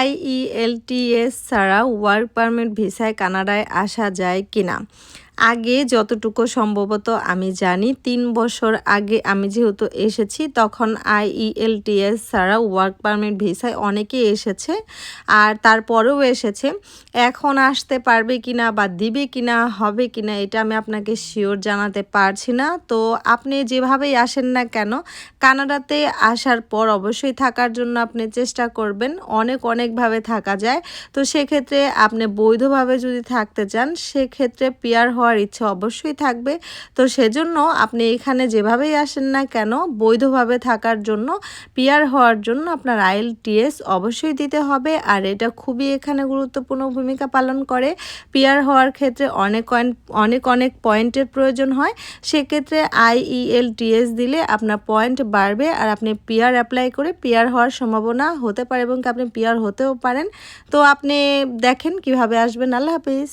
IELTS ছাড়া work permit ভিসায় কানাডায় আসা যায় কিনা। আগে যতটুকু সম্ভবত আমি জানি ৩ বছর আগে আমি যেহেতু এসেছি তখন IELTS ছাড়া ওয়ার্ক পারমিট ভিসায় অনেকেই এসেছে আর তারপরেও এসেছে। এখন আসতে পারবে কিনা বা দিবে কিনা হবে কিনা এটা আমি আপনাকে শিওর জানাতে পারছি না। তো আপনি যেভাবেই আসেন না কেন কানাডাতে আসার পর অবশ্যই থাকার জন্য আপনি চেষ্টা করবেন। অনেকভাবে থাকা যায়। তো সেক্ষেত্রে আপনি বৈধভাবে যদি থাকতে চান সেক্ষেত্রে পিআর হওয়ার ইচ্ছা অবশ্যই থাকবে। তো সেজন্য আপনি এখানে যেভাবেই আসেন না কেন বৈধভাবে থাকার জন্য পিআর হওয়ার জন্য আপনার IELTS অবশ্যই দিতে হবে। আর এটা খুবই এখানে গুরুত্বপূর্ণ ভূমিকা পালন করে। পিআর হওয়ার ক্ষেত্রে অনেক পয়েন্টের প্রয়োজন হয়। সেক্ষেত্রে IELTS দিলে আপনার পয়েন্ট বাড়বে আর আপনি পিআর অ্যাপ্লাই করে পিআর হওয়ার সম্ভাবনা হতে পারে এবং আপনি পিআর হতেও পারেন। তো আপনি দেখেন কিভাবে আসবেন। আল্লাহ হাফেজ।